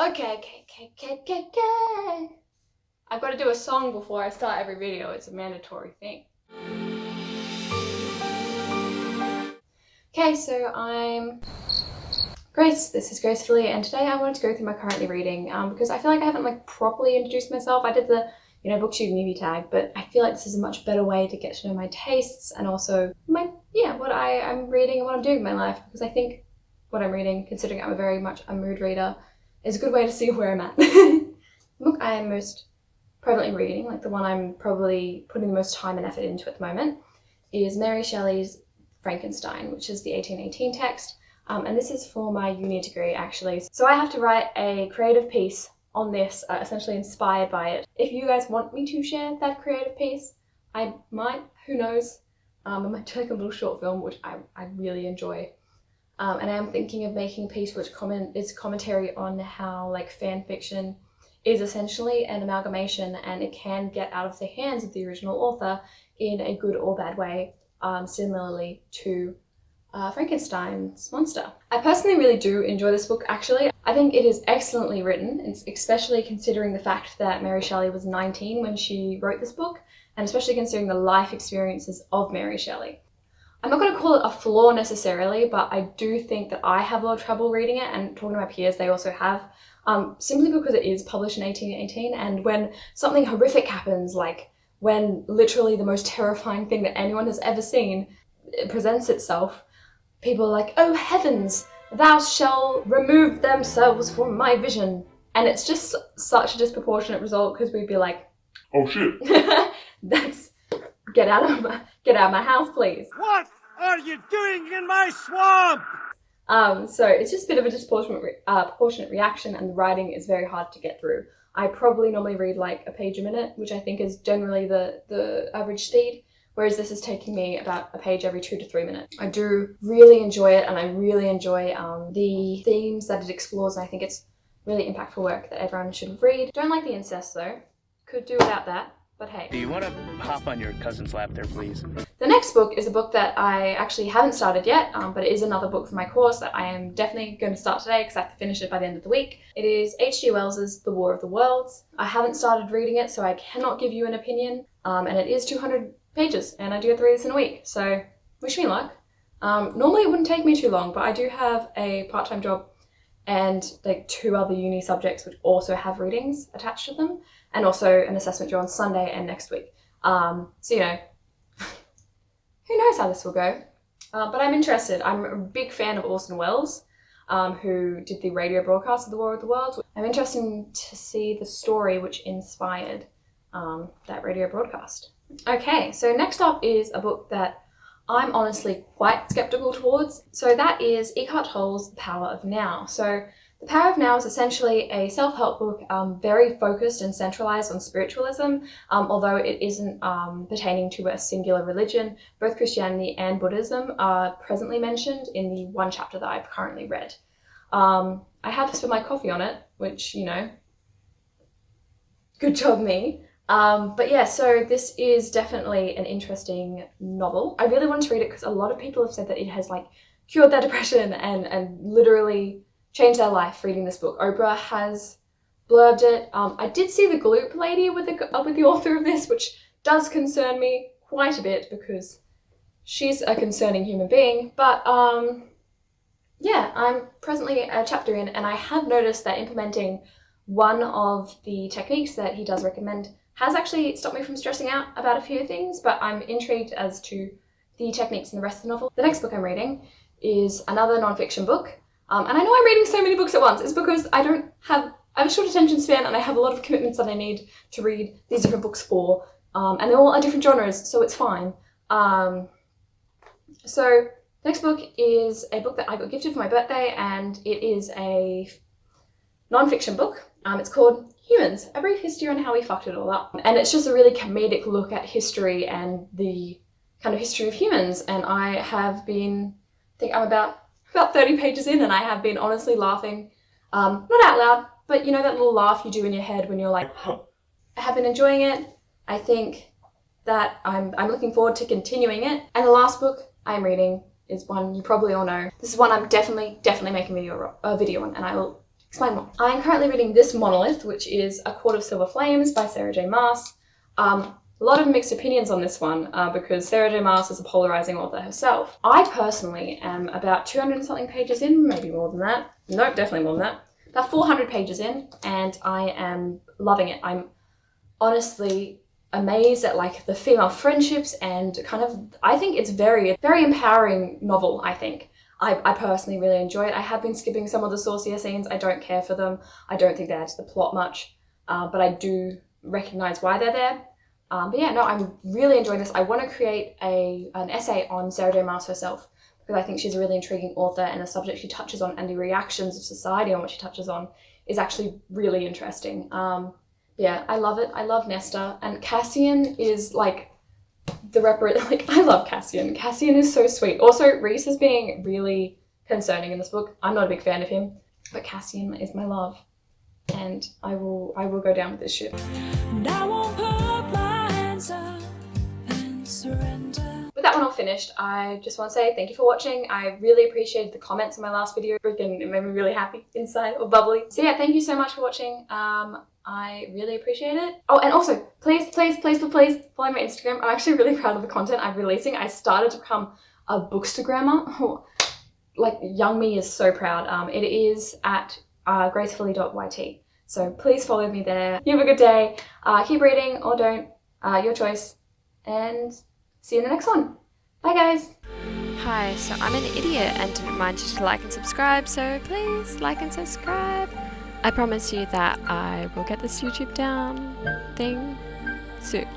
Okay. I've got to do a song before I start every video. It's a mandatory thing. Okay, so I'm Grace. This is Gracefully, and today I wanted to go through my currently reading because I feel like I haven't properly introduced myself. I did the booktube newbie tag, but I feel like this is a much better way to get to know my tastes and also what I'm reading and what I'm doing in my life, because I think what I'm reading, considering I'm very much a mood reader, is a good way to see where I'm at. The book I am most prevalently reading, like the one I'm probably putting the most time and effort into at the moment, is Mary Shelley's Frankenstein, which is the 1818 text. And this is for my uni degree, actually. So I have to write a creative piece on this, essentially inspired by it. If you guys want me to share that creative piece, I might, who knows. I might do like a little short film, which I really enjoy. And I am thinking of making a piece which is commentary on how fan fiction is essentially an amalgamation, and it can get out of the hands of the original author in a good or bad way, similarly to Frankenstein's monster. I personally really do enjoy this book, actually. I think it is excellently written, especially considering the fact that Mary Shelley was 19 when she wrote this book, and especially considering the life experiences of Mary Shelley. I'm not going to call it a flaw necessarily, but I do think that I have a lot of trouble reading it, and talking to my peers, they also have, simply because it is published in 1818, and when something horrific happens, like when literally the most terrifying thing that anyone has ever seen presents itself, people are like, "Oh heavens, thou shalt remove themselves from my vision." And it's just such a disproportionate result, because we'd be like, "Oh shit." That's, get out of my house, please. What are you doing in my swamp? So it's just a bit of a disproportionate reaction, and the writing is very hard to get through. I probably normally read like a page a minute, which I think is generally the average speed, whereas this is taking me about a page every 2 to 3 minutes. I do really enjoy it, and I really enjoy the themes that it explores, and I think it's really impactful work that everyone should read. Don't like the incest though. Could do without that, but hey. Do you want to hop on your cousin's lap there, please? The next book is a book that I actually haven't started yet, but it is another book for my course that I am definitely going to start today because I have to finish it by the end of the week. It is H.G. Wells's The War of the Worlds. I haven't started reading it, so I cannot give you an opinion, and it is 200 pages, and I do have to read this in a week, so wish me luck. Normally it wouldn't take me too long, but I do have a part-time job and like 2 other uni subjects which also have readings attached to them, and also an assessment due on Sunday and next week. So who knows how this will go, but I'm interested. I'm a big fan of Orson Welles, who did the radio broadcast of The War of the Worlds. I'm interested to see the story which inspired that radio broadcast. Okay, so next up is a book that I'm honestly quite skeptical towards. So that is Eckhart Tolle's The Power of Now. So The Power of Now is essentially a self-help book, very focused and centralized on spiritualism, although it isn't pertaining to a singular religion. Both Christianity and Buddhism are presently mentioned in the one chapter that I've currently read. I have spilled my coffee on it, which, good job me. But yeah, so this is definitely an interesting novel. I really wanted to read it because a lot of people have said that it has cured their depression and literally changed their life reading this book. Oprah has blurbed it. I did see the Gloop lady with the author of this, which does concern me quite a bit because she's a concerning human being. But yeah, I'm presently a chapter in, and I have noticed that implementing one of the techniques that he does recommend has actually stopped me from stressing out about a few things, but I'm intrigued as to the techniques in the rest of the novel. The next book I'm reading is another non-fiction book. And I know I'm reading so many books at once. It's because I have a short attention span, and I have a lot of commitments that I need to read these different books for. And they all are different genres, so it's fine. So the next book is a book that I got gifted for my birthday, and it is a non-fiction book. It's called Humans, A Brief History on How We Fucked It All Up. And it's just a really comedic look at history and the kind of history of humans. And I think I'm about 30 pages in, and I have been honestly laughing, not out loud, but that little laugh you do in your head when you're like, huh. I have been enjoying it. I think that I'm looking forward to continuing it. And the last book I'm reading is one you probably all know. This is one I'm definitely making a video on, and I will explain more. I'm currently reading This Monolith, which is A Court of Silver Flames by Sarah J Maas. A lot of mixed opinions on this one because Sarah J Maas is a polarizing author herself. I personally am about 200 and something pages in, maybe more than that. No, definitely more than that. About 400 pages in, and I am loving it. I'm honestly amazed at like the female friendships and kind of, I think it's very empowering novel, I think. I personally really enjoy it. I have been skipping some of the saucier scenes. I don't care for them. I don't think they add to the plot much, but I do recognize why they're there. But yeah, no, I'm really enjoying this. I want to create an essay on Sarah J Maas herself because I think she's a really intriguing author, and the subject she touches on and the reactions of society on what she touches on is actually really interesting. Yeah, I love it. I love Nesta, and Cassian is like I love Cassian. Cassian is so sweet. Also, Rhys is being really concerning in this book. I'm not a big fan of him, but Cassian is my love, and I will go down with this ship. And I won't put my hands up and surrender. With that one all finished, I just want to say thank you for watching. I really appreciated the comments in my last video. Freaking, it made me really happy inside, or bubbly. So yeah, thank you so much for watching. I really appreciate it. Oh, and also, please follow my Instagram. I'm actually really proud of the content I'm releasing. I started to become a bookstagrammer. Like, young me is so proud. It is at gracefully.yt. So please follow me there. You have a good day. Keep reading or don't. Your choice. And see you in the next one. Bye, guys. Hi, so I'm an idiot and didn't remind you to like and subscribe, so please like and subscribe. I promise you that I will get this YouTube down thing soon.